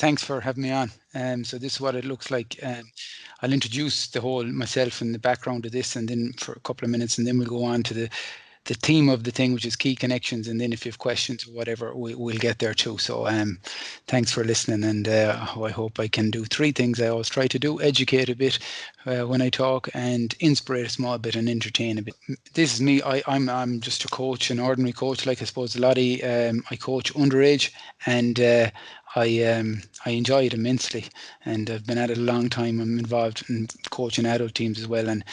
thanks for having me on. So this is what it looks like. I'll introduce the whole myself and the background of this, and then for a couple of minutes, and then we'll go on to the theme of the thing, which is key connections. And then if you have questions or whatever, we'll get there too. So thanks for listening, and I hope I can do three things I always try to do: educate a bit when I talk, and inspire a small bit, and entertain a bit. This is me. I'm just a coach, an ordinary coach, like I suppose a lot of I coach underage, and I enjoy it immensely, and I've been at it a long time. I'm involved in coaching adult teams as well, and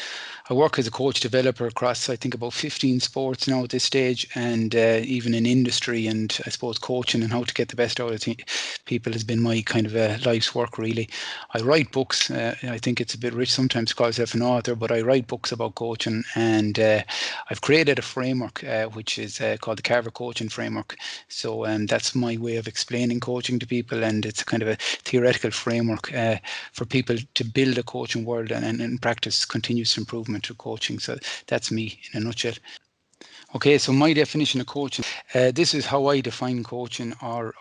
I work as a coach developer across, I think, about 15 sports now at this stage, and even in industry, and I suppose coaching and how to get the best out of people has been my kind of life's work, really. I write books. I think it's a bit rich sometimes to call myself an author, but I write books about coaching, and I've created a framework which is called the CARVER Framework. So that's my way of explaining coaching to people, and it's kind of a theoretical framework for people to build a coaching world and practice continuous improvement through coaching. So that's me in a nutshell. Okay, so my definition of coaching, this is how I define coaching, or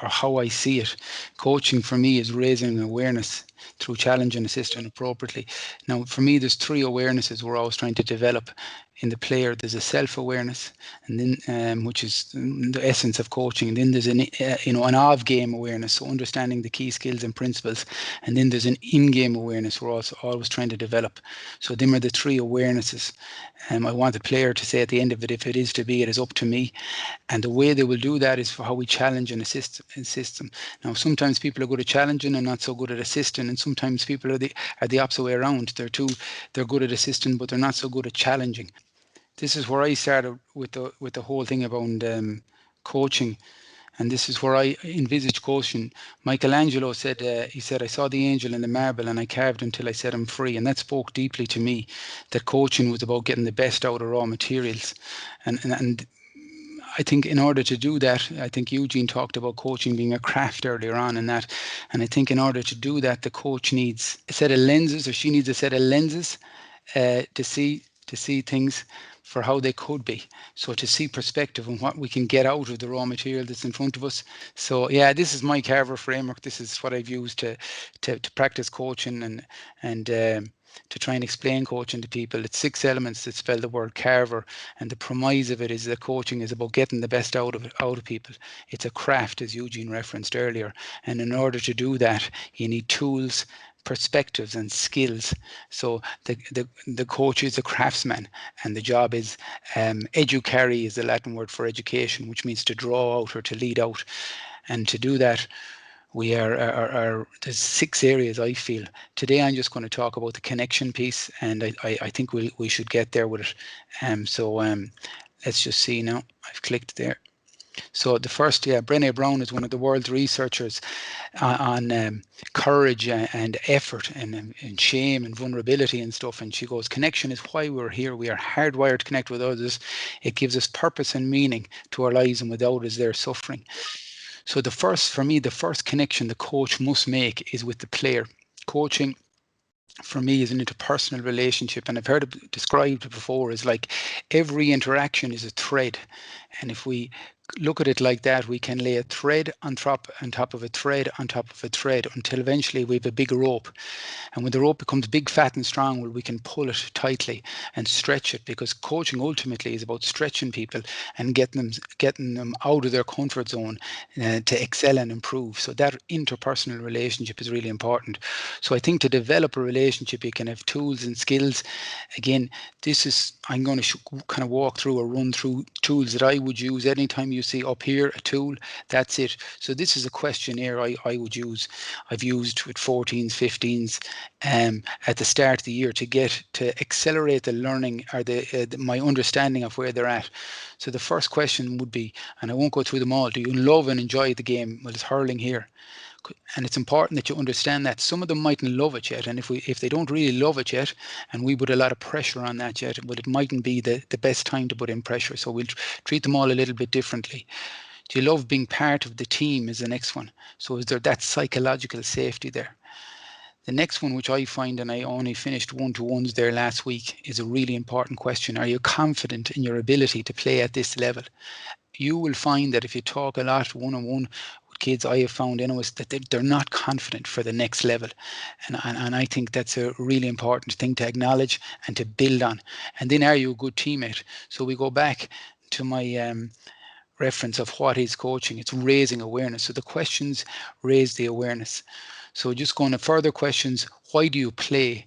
how I see it. Coaching for me is raising awareness through challenge and assisting appropriately. Now, for me, there's three awarenesses we're always trying to develop in the player. There's a self-awareness, and then which is the essence of coaching. And then there's an an off-game awareness, so understanding the key skills and principles. And then there's an in-game awareness we're also always trying to develop. So them are the three awarenesses. I want the player to say at the end of it, if it is to be, it is up to me. And the way they will do that is for how we challenge and assist them. Now, sometimes people are good at challenging and not so good at assisting, and sometimes people are the opposite way around. They're good at assisting, but they're not so good at challenging. This is where I started with the whole thing about coaching. And this is where I envisage coaching. Michelangelo said, he said, I saw the angel in the marble and I carved until I set him free. And that spoke deeply to me, that coaching was about getting the best out of raw materials. And I think in order to do that, I think Eugene talked about coaching being a craft earlier on in that. And I think in order to do that, the coach needs a set of lenses, or she needs a set of lenses to see things for how they could be. So to see perspective on what we can get out of the raw material that's in front of us. So yeah, this is my CARVER framework. This is what I've used to practice coaching and to try and explain coaching to people. It's 6 elements that spell the word CARVER, and the premise of it is that coaching is about getting the best out of people. It's a craft, as Eugene referenced earlier, and in order to do that, you need tools, perspectives and skills. So the coach is a craftsman, and the job is educare is the Latin word for education, which means to draw out or to lead out. And to do that, we are there's 6 areas I feel. Today I'm just going to talk about the connection piece, and I think we should get there with it. So let's just see now. I've clicked there. So the first, Brené Brown is one of the world's researchers on courage and effort and shame and vulnerability and stuff. And she goes, connection is why we're here. We are hardwired to connect with others. It gives us purpose and meaning to our lives, and without us, they're suffering. So for me, the first connection the coach must make is with the player. Coaching, for me, is an interpersonal relationship, and I've heard it described before as like every interaction is a thread, and if we look at it like that, we can lay a thread on top of a thread on top of a thread until eventually we have a big rope. And when the rope becomes big, fat and strong, well, we can pull it tightly and stretch it, because coaching ultimately is about stretching people and getting them out of their comfort zone to excel and improve. So that interpersonal relationship is really important. So I think to develop a relationship, you can have tools and skills. Again, I'm going to kind of walk through or run through tools that I would use. Anytime you see up here a tool, that's it. So this is a questionnaire I would use. I've used with 14s, 15s at the start of the year to accelerate the learning or my understanding of where they're at. So the first question would be, and I won't go through them all, do you love and enjoy the game? Well, it's hurling here. And it's important that you understand that some of them mightn't love it yet, and if they don't really love it yet, and we put a lot of pressure on that yet, well, it mightn't be the best time to put in pressure. So we'll treat them all a little bit differently. Do you love being part of the team is the next one. So is there that psychological safety there? The next one, which I find, and I only finished one-to-ones there last week, is a really important question. Are you confident in your ability to play at this level? You will find that if you talk a lot one-on-one kids I have found is that they're not confident for the next level. And I think that's a really important thing to acknowledge and to build on. And then, are you a good teammate? So we go back to my reference of what is coaching. It's raising awareness. So the questions raise the awareness. So just going to further questions, why do you play?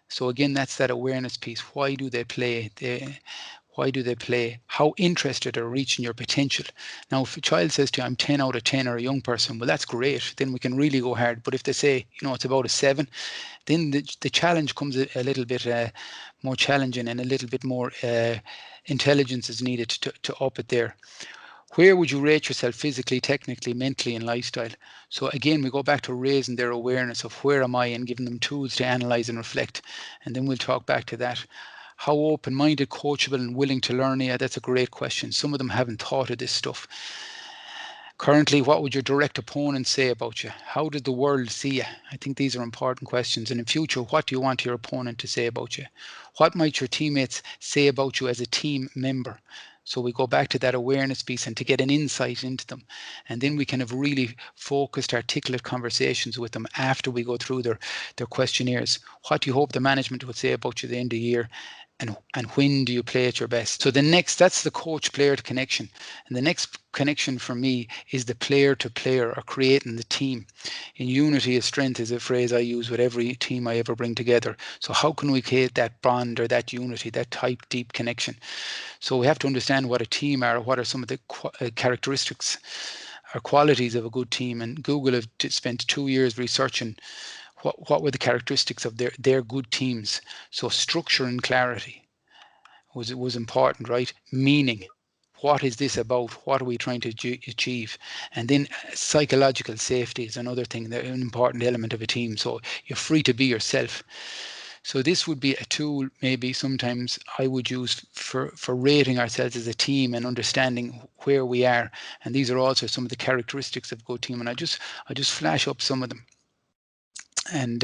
So again, that's that awareness piece. Why do they play? Why do they play? How interested are reaching your potential? Now, if a child says to you, I'm 10 out of 10, or a young person, well, that's great. Then we can really go hard. But if they say, it's about a 7, then the challenge comes a little bit more challenging, and a little bit more intelligence is needed to up it there. Where would you rate yourself physically, technically, mentally, and lifestyle? So again, we go back to raising their awareness of where am I, and giving them tools to analyze and reflect. And then we'll talk back to that. How open-minded, coachable, and willing to learn? Yeah, that's a great question. Some of them haven't thought of this stuff. Currently, what would your direct opponent say about you? How did the world see you? I think these are important questions. And in future, what do you want your opponent to say about you? What might your teammates say about you as a team member? So we go back to that awareness piece, and to get an insight into them. And then we can have really focused, articulate conversations with them after we go through their questionnaires. What do you hope the management would say about you at the end of the year? And when do you play at your best? So that's the coach-player connection. And the next connection for me is the player to player, or creating the team. In unity is strength is a phrase I use with every team I ever bring together. So how can we create that bond, or that unity, that type deep connection? So we have to understand what a team are, what are some of the characteristics or qualities of a good team. And Google have spent 2 years researching what were the characteristics of their good teams. So structure and clarity was important, right? Meaning, what is this about? What are we trying to achieve? And then psychological safety is another thing, an important element of a team. So you're free to be yourself. So this would be a tool maybe sometimes I would use for rating ourselves as a team and understanding where we are. And these are also some of the characteristics of a good team. And I just flash up some of them. And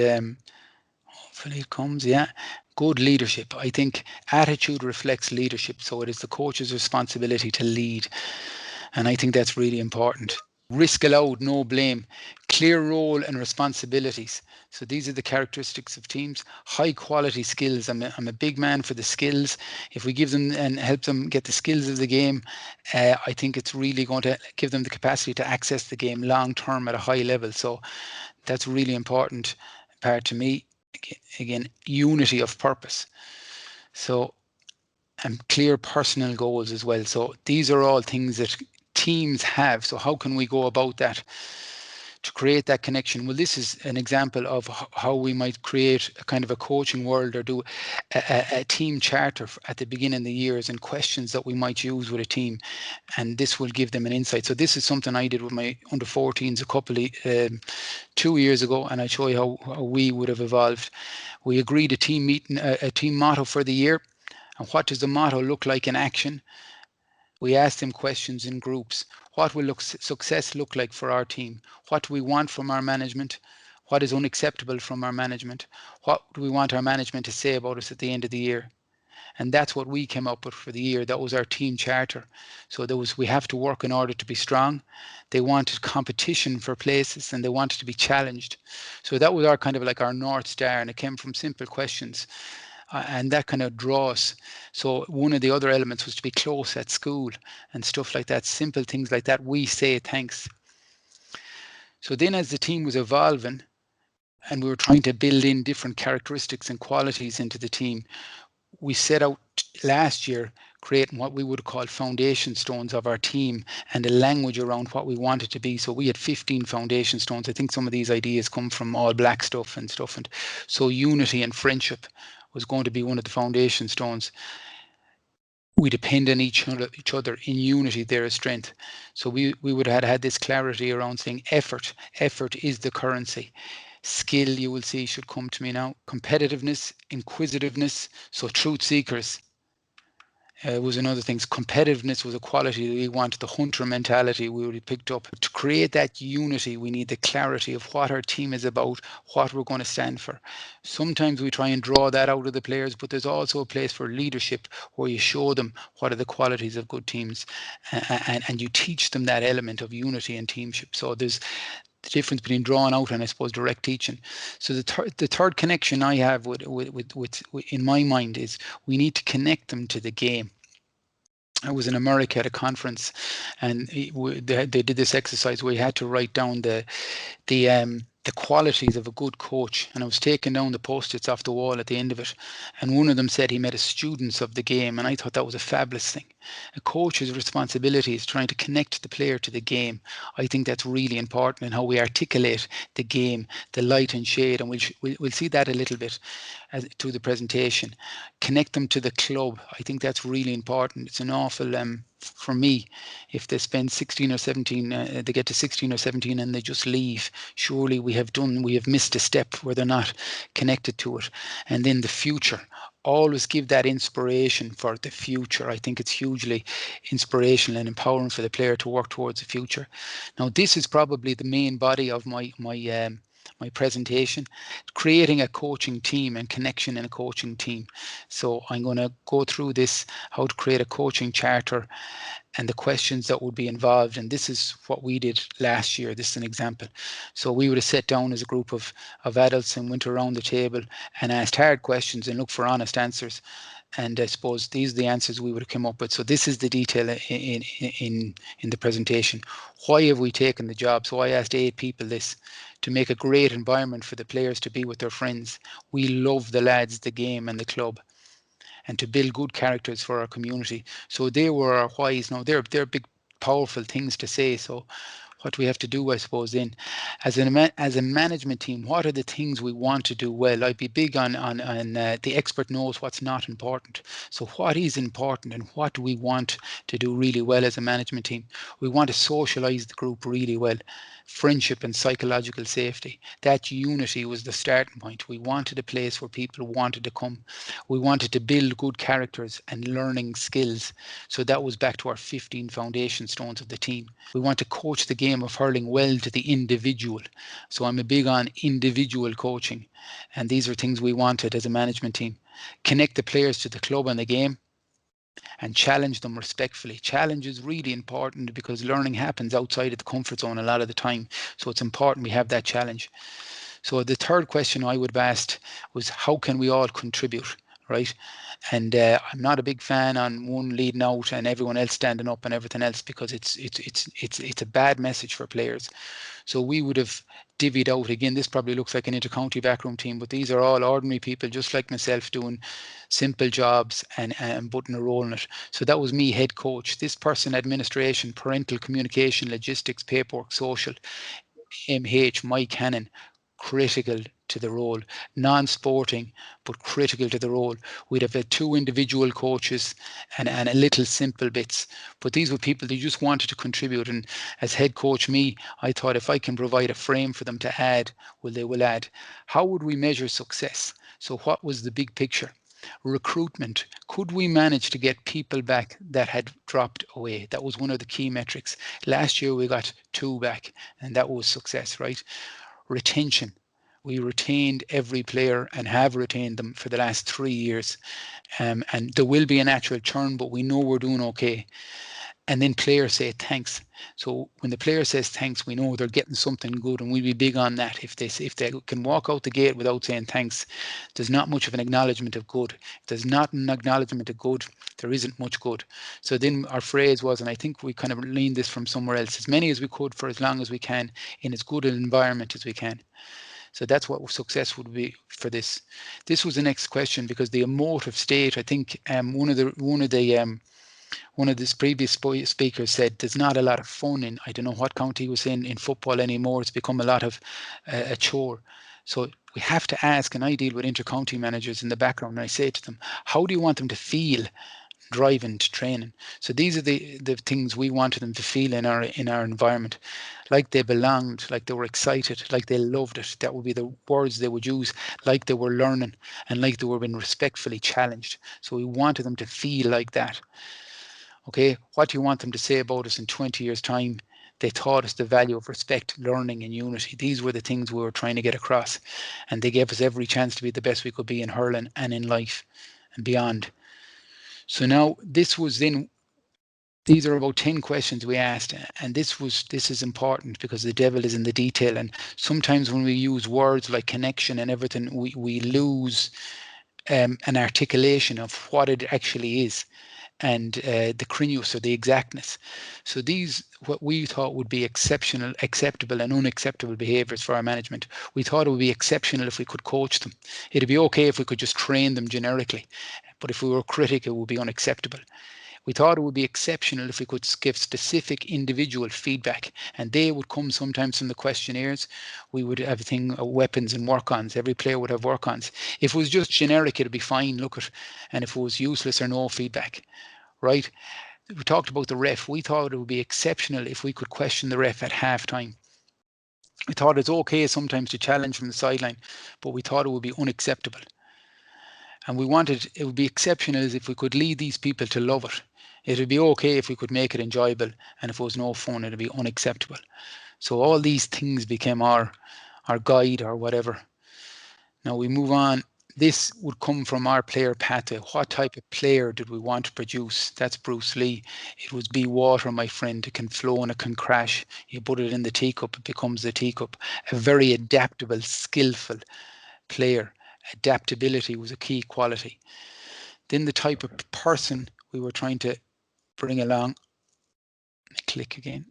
hopefully it comes, yeah. Good leadership. I think attitude reflects leadership. So it is the coach's responsibility to lead. And I think that's really important. Risk allowed, no blame. Clear role and responsibilities. So these are the characteristics of teams. High quality skills. I'm a big man for the skills. If we give them and help them get the skills of the game, I think it's really going to give them the capacity to access the game long term at a high level. So that's a really important part to me. Again, unity of purpose. So, and clear personal goals as well. So these are all things that teams have. So how can we go about that to create that connection? Well, this is an example of how we might create a kind of a coaching world, or do a team charter at the beginning of the years, and questions that we might use with a team. And this will give them an insight. So this is something I did with my under 14s a couple of 2 years ago, and I show you how we would have evolved. We agreed a team meeting, a team motto for the year. And what does the motto look like in action? We asked them questions in groups. What will success look like for our team? What do we want from our management? What is unacceptable from our management? What do we want our management to say about us at the end of the year? And that's what we came up with for the year. That was our team charter. So we have to work in order to be strong. They wanted competition for places, and they wanted to be challenged. So that was our kind of like our North Star, and it came from simple questions. And that kind of draws. So one of the other elements was to be close at school and stuff like that. Simple things like that. We say thanks. So then, as the team was evolving, and we were trying to build in different characteristics and qualities into the team, we set out last year creating what we would call foundation stones of our team, and a language around what we wanted to be. So we had 15 foundation stones. I think some of these ideas come from All Black stuff. And so unity and friendship was going to be one of the foundation stones. We depend on each other. In unity there is strength. So we would have had this clarity around saying effort is the currency. Skill, you will see, should come to me now. Competitiveness, inquisitiveness, so truth seekers. Was another thing. Competitiveness was a quality that we wanted. The hunter mentality we really picked up. To create that unity, we need the clarity of what our team is about, what we're going to stand for. Sometimes we try and draw that out of the players, but there's also a place for leadership where you show them what are the qualities of good teams, and you teach them that element of unity and teamship. So there's the difference between drawing out and, I suppose, direct teaching. So the third connection I have with in my mind is we need to connect them to the game. I was in America at a conference, and they did this exercise where you had to write down the qualities of a good coach, and I was taking down the post-its off the wall at the end of it, and one of them said he made a student of the game, and I thought that was a fabulous thing. A coach's responsibility is trying to connect the player to the game. I think that's really important in how we articulate the game, the light and shade, and we'll see that a little bit through the presentation. Connect them to the club. I think that's really important. It's an awful for me, if they spend 16 or 17, they get to 16 or 17 and they just leave, surely we have missed a step where they're not connected to it. And then the future, always give that inspiration for the future. I think it's hugely inspirational and empowering for the player to work towards the future. Now, this is probably the main body of my presentation, creating a coaching team and connection in a coaching team. So I'm going to go through this, how to create a coaching charter and the questions that would be involved. And this is what we did last year. This is an example. So we would have sat down as a group of adults and went around the table and asked hard questions and looked for honest answers. And I suppose these are the answers we would have come up with. So this is the detail in the presentation. Why have we taken the job? So I asked 8 people this: to make a great environment for the players to be with their friends. We love the lads, the game and the club. And to build good characters for our community. So they were our whys. Now they're big, powerful things to say. So what we have to do, I suppose, then, as a management team, what are the things we want to do well? I'd be big on the expert knows what's not important. So what is important and what do we want to do really well as a management team? We want to socialize the group really well. Friendship and psychological safety. That unity was the starting point. We wanted a place where people wanted to come. We wanted to build good characters and learning skills. So that was back to our 15 foundation stones of the team. We want to coach the game of hurling well to the individual. So I'm a big on individual coaching. And these are things we wanted as a management team. Connect the players to the club and the game and challenge them respectfully. Challenge is really important because learning happens outside of the comfort zone a lot of the time. So it's important we have that challenge. So the third question I would have asked was, how can we all contribute, right? And I'm not a big fan on one leading out and everyone else standing up and everything else, because it's a bad message for players. So we would have divvied out, again, this probably looks like an inter-county backroom team, but these are all ordinary people just like myself doing simple jobs and putting a role in it. So that was me, head coach. This person, administration, parental communication, logistics, paperwork, social. MH, Mike Cannon, critical to the role. Non-sporting, but critical to the role. We'd have had 2 individual coaches and a little simple bits. But these were people that just wanted to contribute. And as head coach me, I thought if I can provide a frame for them to add, well, they will add. How would we measure success? So what was the big picture? Recruitment. Could we manage to get people back that had dropped away? That was one of the key metrics. Last year we got 2 back, and that was success, right? Retention. We retained every player and have retained them for the last 3 years. And there will be a natural churn, but we know we're doing okay. And then players say thanks. So when the player says thanks, we know they're getting something good, and we'll be big on that. If they can walk out the gate without saying thanks, there's not much of an acknowledgement of good. If there's not an acknowledgement of good, there isn't much good. So then our phrase was, and I think we kind of leaned this from somewhere else, as many as we could for as long as we can in as good an environment as we can. So that's what success would be for this. This was the next question, because the emotive state, I think one of this previous speakers said there's not a lot of fun in, I don't know what county he was in football anymore. It's become a lot of a chore. So we have to ask, and I deal with inter-county managers in the background, and I say to them, how do you want them to feel? driving to training. So these are the things we wanted them to feel in our environment, like they belonged, like they were excited, like they loved it. That would be the words they would use, like they were learning and like they were being respectfully challenged. So we wanted them to feel like that. Okay, what do you want them to say about us in 20 years' time? They taught us the value of respect, learning, and unity. These were the things we were trying to get across. And they gave us every chance to be the best we could be in hurling and in life and beyond. So now this was then, these are about 10 questions we asked, and this is important because the devil is in the detail. And sometimes when we use words like connection and everything, we lose an articulation of what it actually is, and the crinus, or the exactness. So these, what we thought would be exceptional, acceptable and unacceptable behaviors for our management. We thought it would be exceptional if we could coach them. It'd be okay if we could just train them generically, but if we were critical, it would be unacceptable. We thought it would be exceptional if we could give specific individual feedback, and they would come sometimes from the questionnaires. We would have a thing, weapons and work-ons. Every player would have work-ons. If it was just generic, it'd be fine, look at, and if it was useless or no feedback, right? We talked about the ref. We thought it would be exceptional if we could question the ref at halftime. We thought it's okay sometimes to challenge from the sideline, but we thought it would be unacceptable. And we wanted, it would be exceptional if we could lead these people to love it. It would be okay if we could make it enjoyable, and if it was no fun, it would be unacceptable. So all these things became our guide or whatever. Now we move on. This would come from our player pathway. What type of player did we want to produce? That's Bruce Lee. It was be water, my friend. It can flow and it can crash. You put it in the teacup, it becomes the teacup. A very adaptable, skillful player. Adaptability was a key quality. Then the type of person we were trying to bring along, click again,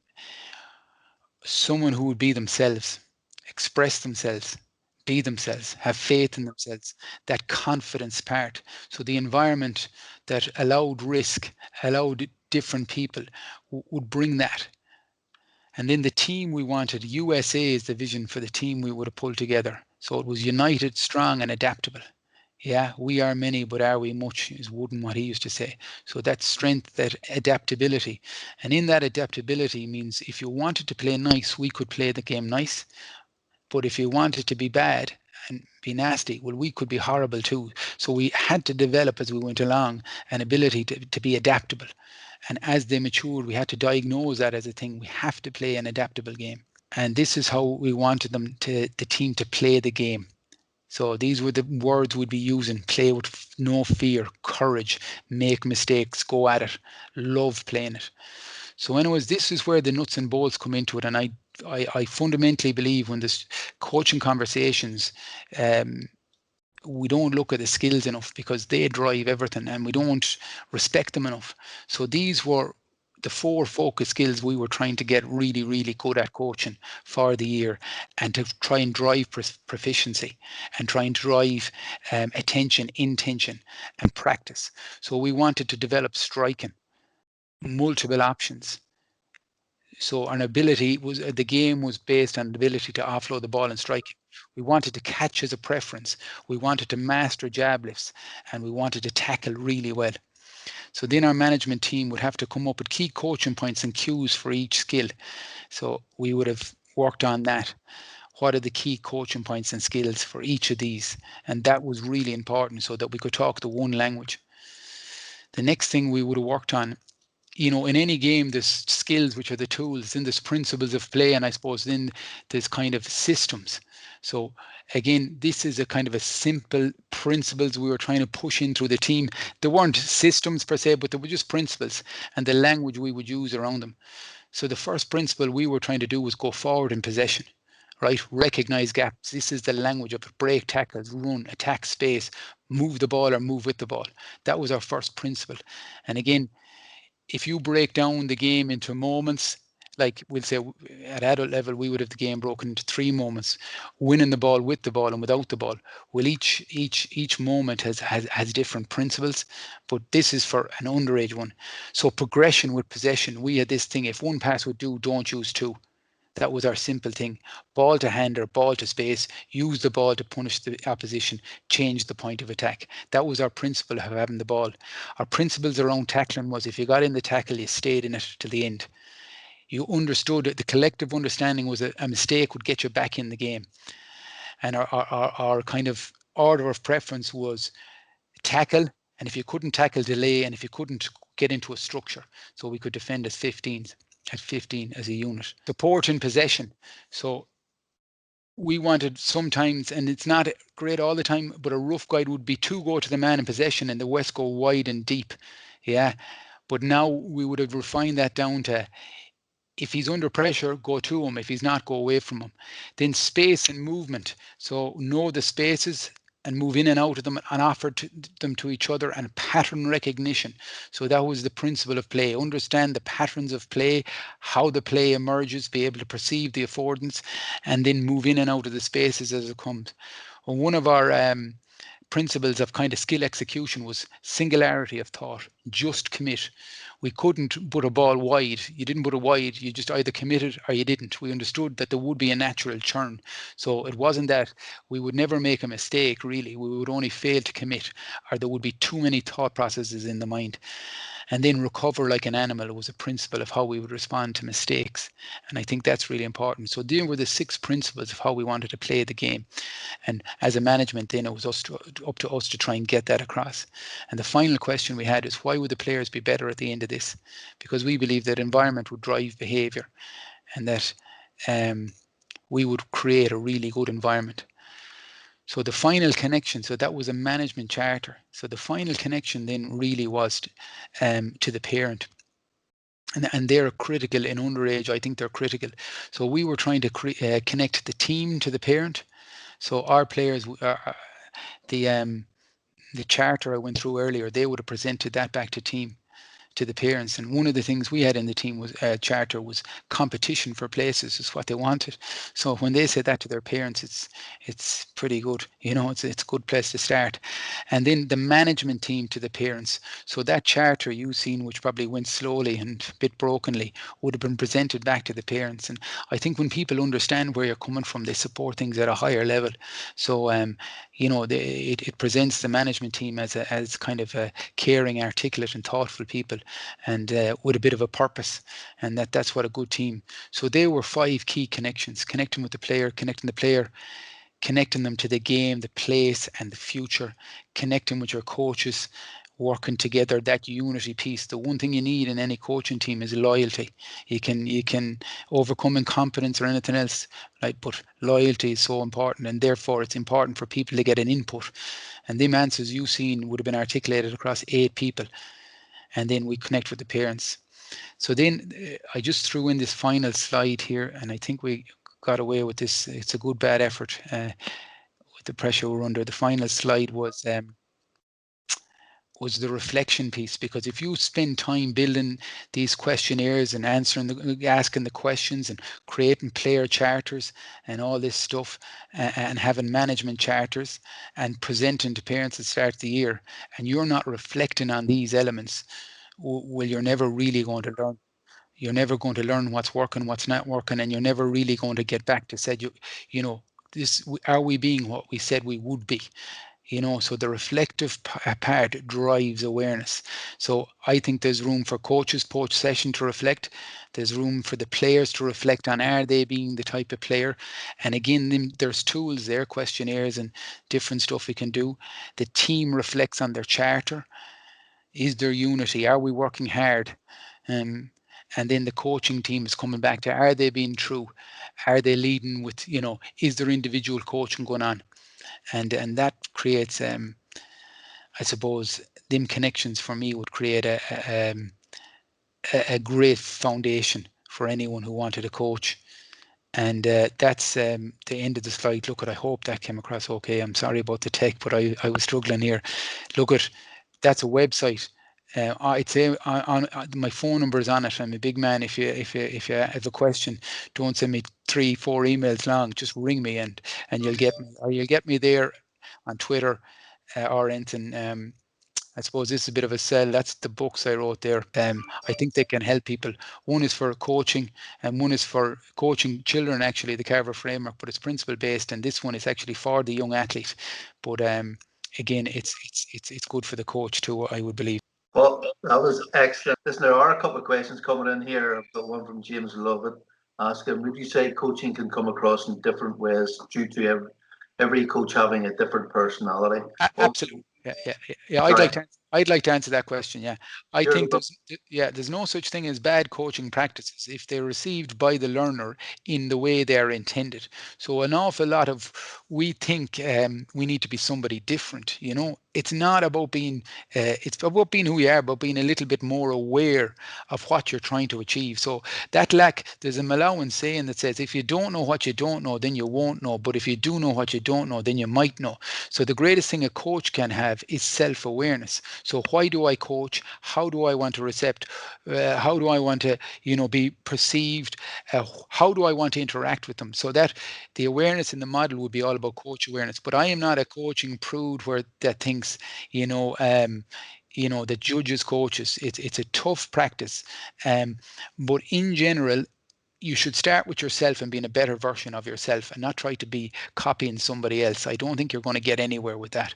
someone who would be themselves, express themselves, be themselves, have faith in themselves, that confidence part. So the environment that allowed risk, allowed different people, would bring that. And then the team we wanted, USA is the vision for the team we would have pulled together. So it was united, strong, and adaptable. Yeah, we are many, but are we much, is Wooden what he used to say. So that strength, that adaptability. And in that adaptability means if you wanted to play nice, we could play the game nice. But if you wanted to be bad and be nasty, well, we could be horrible too. So we had to develop as we went along an ability to be adaptable. And as they matured, we had to diagnose that as a thing. We have to play an adaptable game. And this is how we wanted the team to play the game. So these were the words we'd be using: play with no fear, courage, make mistakes, go at it, love playing it. So anyways, this is where the nuts and bolts come into it. And I fundamentally believe when this coaching conversations, we don't look at the skills enough because they drive everything, and we don't respect them enough. So these were the 4 focus skills we were trying to get really, really good at coaching for the year, and to try and drive proficiency and try and drive attention, intention, and practice. So we wanted to develop striking, multiple options. So an ability was, the game was based on the ability to offload the ball and strike. We wanted to catch as a preference. We wanted to master jab lifts, and we wanted to tackle really well. So then our management team would have to come up with key coaching points and cues for each skill. So we would have worked on that. What are the key coaching points and skills for each of these? And that was really important so that we could talk the one language. The next thing we would have worked on, you know, in any game, there's skills, which are the tools, and there's principles of play, and I suppose then there's kind of systems. So again, this is a kind of a simple principles we were trying to push in through the team. There weren't systems per se, but there were just principles and the language we would use around them. So the first principle we were trying to do was go forward in possession, right? Recognize gaps. This is the language of break, tackles, run, attack, space, move the ball or move with the ball. That was our first principle. And again, if you break down the game into moments, like we'll say at adult level, we would have the game broken into 3 moments: winning the ball, with the ball, and without the ball. Well, each moment has different principles, but this is for an underage one. So progression with possession, we had this thing: if one pass would do, don't use 2. That was our simple thing. Ball to hand or ball to space, use the ball to punish the opposition, change the point of attack. That was our principle of having the ball. Our principles around tackling was if you got in the tackle, you stayed in it till the end. You understood it. The collective understanding was that a mistake would get you back in the game. And our kind of order of preference was tackle, and if you couldn't tackle, delay, and if you couldn't, get into a structure, so we could defend as 15 as a unit. Support in possession. So we wanted sometimes, and it's not great all the time, but a rough guide would be to go to the man in possession and the West go wide and deep. Yeah. But now we would have refined that down to, if he's under pressure, go to him. If he's not, go away from him. Then space and movement. So know the spaces and move in and out of them and offer them to each other, and pattern recognition. So that was the principle of play. Understand the patterns of play, how the play emerges, be able to perceive the affordance, and then move in and out of the spaces as it comes. Well, one of our principles of kind of skill execution was singularity of thought, just commit. We couldn't put a ball wide. You didn't put it wide. You just either committed or you didn't. We understood that there would be a natural churn. So it wasn't that we would never make a mistake, really. We would only fail to commit, or there would be too many thought processes in the mind. And then recover like an animal was a principle of how we would respond to mistakes. And I think that's really important. So these were the 6 principles of how we wanted to play the game. And as a management, then it was up to us to try and get that across. And the final question we had is, why would the players be better at the end of this? Because we believe that environment would drive behavior, and that we would create a really good environment. So the final connection, so that was a management charter. So the final connection then really was to the parent. And they're critical in underage. I think they're critical. So we were trying to connect the team to the parent. So our players, the charter I went through earlier, they would have presented that back to the parents. And one of the things we had in the team was charter was competition for places is what they wanted. So when they said that to their parents, it's pretty good. You know, it's a good place to start. And then the management team to the parents. So that charter you've seen, which probably went slowly and a bit brokenly, would have been presented back to the parents. And I think when people understand where you're coming from, they support things at a higher level. So you know, it presents the management team as kind of a caring, articulate, and thoughtful people, and with a bit of a purpose, and that's what a good team. So there were 5 key connections: connecting with the player, connecting them to the game, the place, and the future, connecting with your coaches, working together, that unity piece. The one thing you need in any coaching team is loyalty. You can overcome incompetence or anything else, right? But loyalty is so important, and therefore it's important for people to get an input. And them answers you've seen would have been articulated across 8 people. And then we connect with the parents. So then I just threw in this final slide here, and I think we got away with this. It's a good bad effort with the pressure we're under. The final slide was the reflection piece, because if you spend time building these questionnaires and asking the questions and creating player charters and all this stuff, and having management charters and presenting to parents at the start of the year, and you're not reflecting on these elements, well, you're never really going to learn. You're never going to learn what's working, what's not working, and you're never really going to get back to said, you know, this, are we being what we said we would be? You know, so the reflective part drives awareness. So I think there's room for coaches post session to reflect. There's room for the players to reflect on, are they being the type of player? And again, there's tools there, questionnaires and different stuff we can do. The team reflects on their charter. Is there unity? Are we working hard? And then the coaching team is coming back to, are they being true? Are they leading with, you know, is there individual coaching going on? And that creates, I suppose, them connections for me would create a great foundation for anyone who wanted to coach. And that's the end of the slide. Look, I hope that came across okay. I'm sorry about the tech, but I was struggling here. Look at, that's a website. I'd say on my phone number is on it. I'm a big man. If you have a question, don't send me 3-4 emails long. Just ring me and you'll get me, or you'll get me there on Twitter or anything. I suppose this is a bit of a sell. That's the books I wrote there. I think they can help people. One is for coaching, and one is for coaching children. Actually, the CARVER Framework, but it's principle based, and this one is actually for the young athlete. But again, it's good for the coach too, I would believe. Well, that was excellent. Listen, there are a couple of questions coming in here. I've got one from James Lovett asking, would you say coaching can come across in different ways due to every coach having a different personality? Well, Absolutely. Yeah. sorry, I'd like to answer that question. Yeah, I you're think the there's no such thing as bad coaching practices if they're received by the learner in the way they're intended. So an awful lot of we think we need to be somebody different. You know, it's not about being it's about being who you are, but being a little bit more aware of what you're trying to achieve. So that there's a Malawian saying that says, if you don't know what you don't know, then you won't know. But if you do know what you don't know, then you might know. So the greatest thing a coach can have is self-awareness. So why do I coach? How do I want to recept? How do I want to, be perceived? How do I want to interact with them? So that the awareness in the model would be all about coach awareness. But I am not a coaching prude that thinks, that judges coaches. It's a tough practice. But in general, you should start with yourself and being a better version of yourself and not try to be copying somebody else. I don't think you're going to get anywhere with that.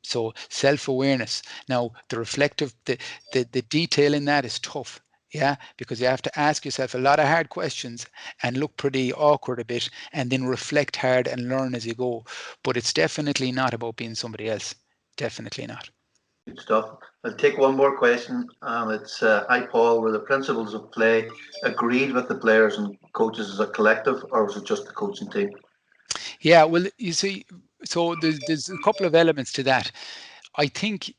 So self-awareness. Now, the detail in that is tough. Yeah, because you have to ask yourself a lot of hard questions and look pretty awkward a bit and then reflect hard and learn as you go. But it's definitely not about being somebody else. Definitely not. good stuff. I'll take one more question. It's hi Paul, were the principles of play agreed with the players and coaches as a collective, or was it just the coaching team? Yeah, well, you see, so there's a couple of elements to that. I think,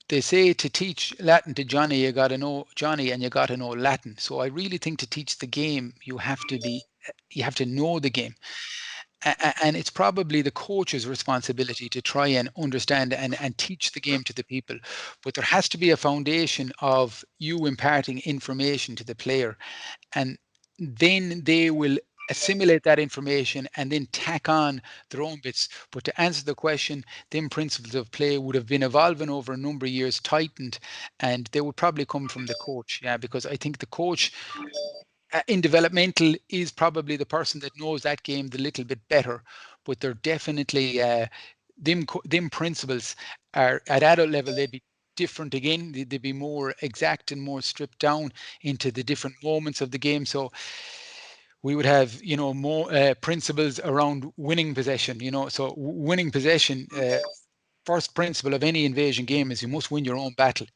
they say to teach Latin to Johnny, you got to know Johnny and you got to know Latin. So I really think to teach the game, you have to know the game. And it's probably the coach's responsibility to try and understand and teach the game to the people. But there has to be a foundation of you imparting information to the player, and then they will assimilate that information and then tack on their own bits. But to answer the question, then principles of play would have been evolving over a number of years, tightened, and they would probably come from the coach. Yeah, because I think the coach in developmental is probably the person that knows that game the little bit better. But they're definitely them principles are at adult level, they'd be different again. They'd be more exact and more stripped down into the different moments of the game. So we would have, more principles around winning possession. So winning possession, first principle of any invasion game is you must win your own battle.